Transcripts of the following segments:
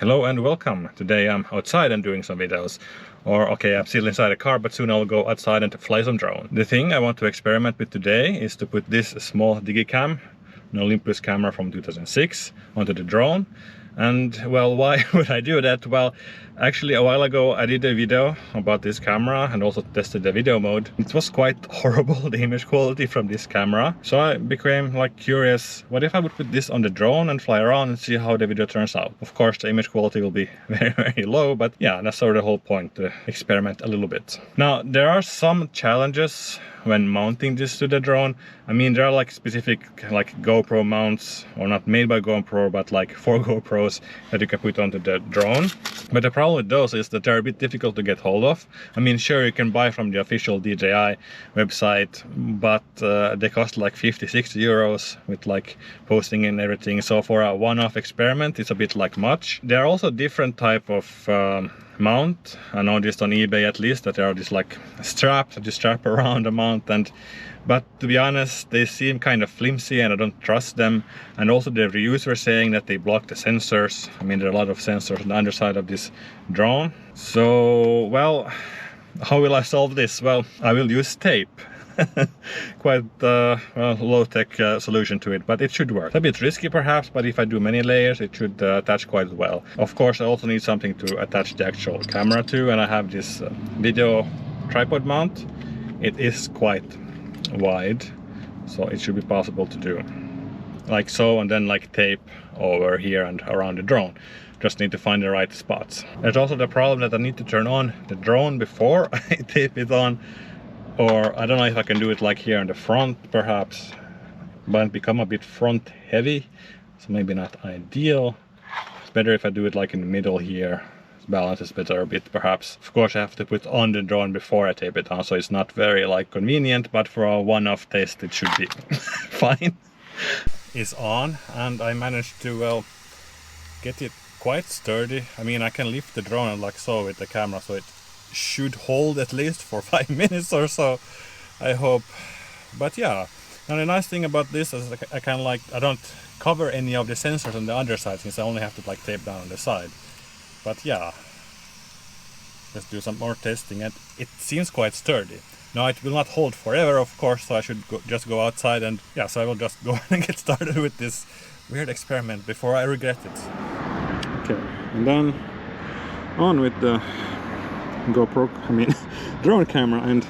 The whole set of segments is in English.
Hello and welcome. Today I'm outside and doing some videos. Or okay, I'm still inside a car, but soon I'll go outside and fly some drone. The thing I want to experiment with today is to put this small Digicam, an Olympus camera from 2006, onto the drone. And well, why would I do that? Well, actually a while ago I did a video about this camera and also tested the video mode. It was quite horrible, the image quality from this camera. So I became like curious, what if I would put this on the drone and fly around and see how the video turns out? Of course the image quality will be very low, but yeah, that's sort of the whole point, to experiment a little bit. Now there are some challenges when mounting this to the drone. I mean, there are like specific like GoPro mounts, or not made by GoPro, but like for GoPros that you can put onto the drone. But the problem with those is that they're a bit difficult to get hold of. I mean, sure, you can buy from the official DJI website, but they cost like 50-60 euros with like posting and everything. So for a one-off experiment, it's a bit like much. There are also different type of mount. I noticed on eBay at least that there are these like straps that you strap around the mount, but to be honest they seem kind of flimsy and I don't trust them. And also the reviews were saying that they block the sensors. I mean, there are a lot of sensors on the underside of this drone. So well, how will I solve this? Well, I will use tape. Quite well, low-tech solution to it, but it should work. A bit risky perhaps, but if I do many layers it should attach quite well. Of course I also need something to attach the actual camera to, and I have this video tripod mount. It is quite wide, so it should be possible to do like so, and then like tape over here and around the drone. Just need to find the right spots. There's also the problem that I need to turn on the drone before I tape it on. Or I don't know if I can do it like here in the front perhaps, but become a bit front heavy, so maybe not ideal. It's better if I do it like in the middle here. Balance is better a bit perhaps. Of course I have to put on the drone before I tape it on, so it's not very like convenient, but for a one-off test it should be fine. It's on and I managed to well get it quite sturdy. I mean, I can lift the drone like so with the camera, so it should hold at least for 5 minutes or so, I hope. But yeah, now the nice thing about this is I don't cover any of the sensors on the underside, since I only have to like tape down on the side. But yeah, let's do some more testing, and it seems quite sturdy. Now it will not hold forever, of course, so I should just go outside, and yeah, so I will just go and get started with this weird experiment before I regret it. Okay, and then on with the GoPro, I mean drone camera, and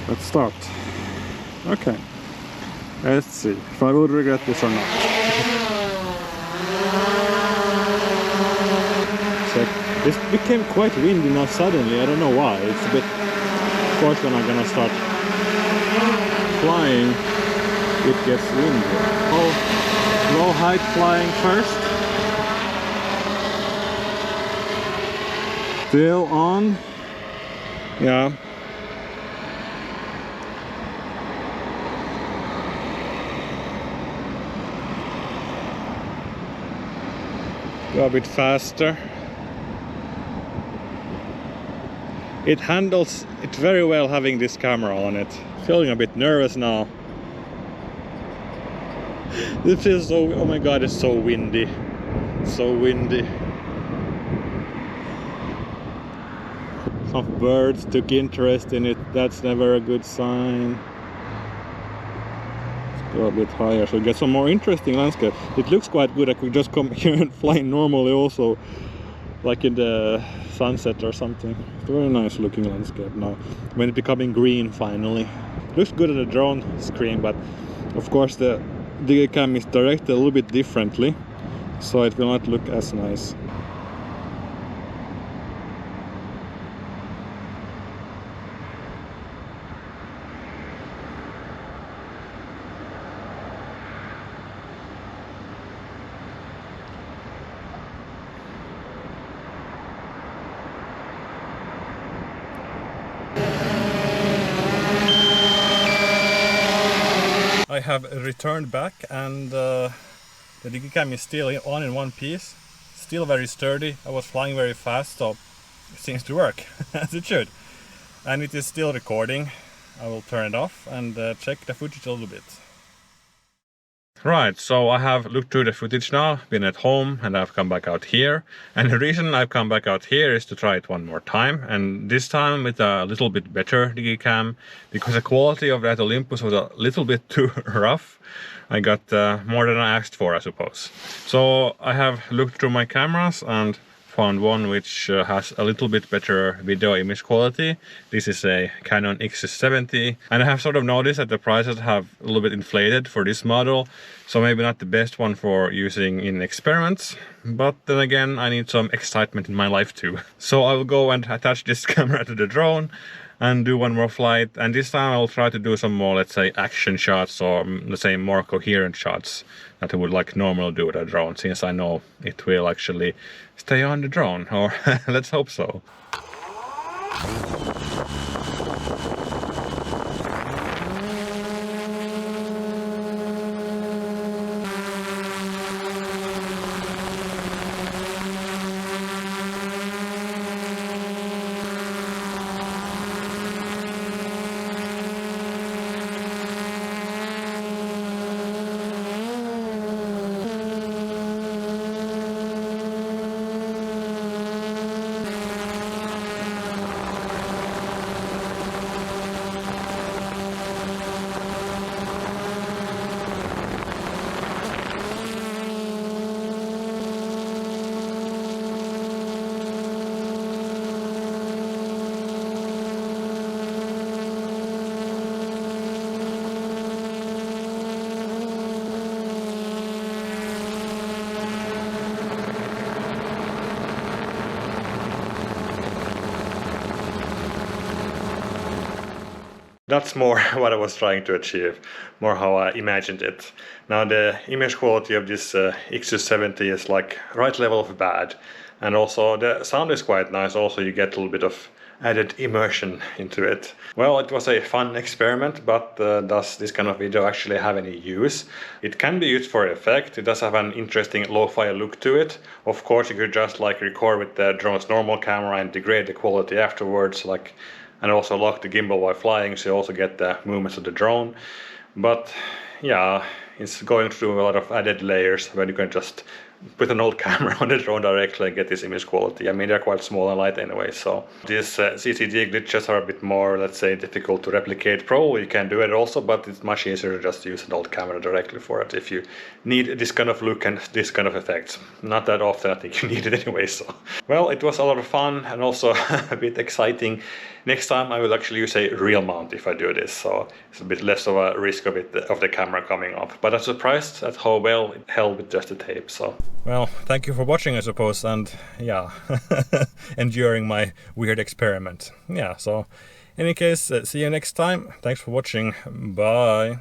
let's start. Okay, let's see if I will regret this or not. So this became quite windy now suddenly, I don't know why. It's a bit, of course when I'm gonna start flying it gets windy. Oh, low height flying first. Still on. Yeah. Go a bit faster. It handles it very well having this camera on it. Feeling a bit nervous now. It feels so, oh my god, it's so windy. So windy. Some birds took interest in it. That's never a good sign. Let's go a bit higher so we get some more interesting landscape. It looks quite good. I could just come here and fly normally also, like in the sunset or something. It's a very nice looking landscape now when it's becoming green finally. Looks good at the drone screen, but of course the Digicam is directed a little bit differently, so it will not look as nice. I have returned back, and the Digicam is still on in one piece, still very sturdy. I was flying very fast, so it seems to work as it should. And it is still recording. I will turn it off and check the footage a little bit. Right, so I have looked through the footage now, been at home, and I've come back out here. And the reason I've come back out here is to try it one more time, and this time with a little bit better Digicam, because the quality of that Olympus was a little bit too rough. I got more than I asked for, I suppose. So I have looked through my cameras and found one which has a little bit better video image quality. This is a Canon IXUS 70, and I have sort of noticed that the prices have a little bit inflated for this model, so maybe not the best one for using in experiments, but then again I need some excitement in my life too. So I will go and attach this camera to the drone and do one more flight, and this time I'll try to do some more, let's say, action shots, or let's say more coherent shots that I would like normally do with a drone, since I know it will actually stay on the drone, or let's hope so. That's more what I was trying to achieve, more how I imagined it. Now the image quality of this IXUS 70 is like right level of bad, and also the sound is quite nice. Also you get a little bit of added immersion into it. Well, it was a fun experiment, but does this kind of video actually have any use? It can be used for effect. It does have an interesting lo-fi look to it. Of course you could just like record with the drone's normal camera and degrade the quality afterwards, like, and also lock the gimbal while flying, so you also get the movements of the drone. But yeah, it's going through a lot of added layers when you can just put an old camera on the drone directly and get this image quality. I mean, they're quite small and light anyway, so these CCD glitches are a bit more, let's say, difficult to replicate. Probably you can do it also, but it's much easier to just use an old camera directly for it if you need this kind of look and this kind of effects. Not that often, I think you need it anyway, so. Well, it was a lot of fun and also a bit exciting. Next time I will actually use a real mount if I do this, so it's a bit less of a risk of the camera coming off. But I'm surprised at how well it held with just the tape, so. Well, thank you for watching, I suppose, and yeah, enduring my weird experiment. Yeah, so in any case, see you next time. Thanks for watching. Bye.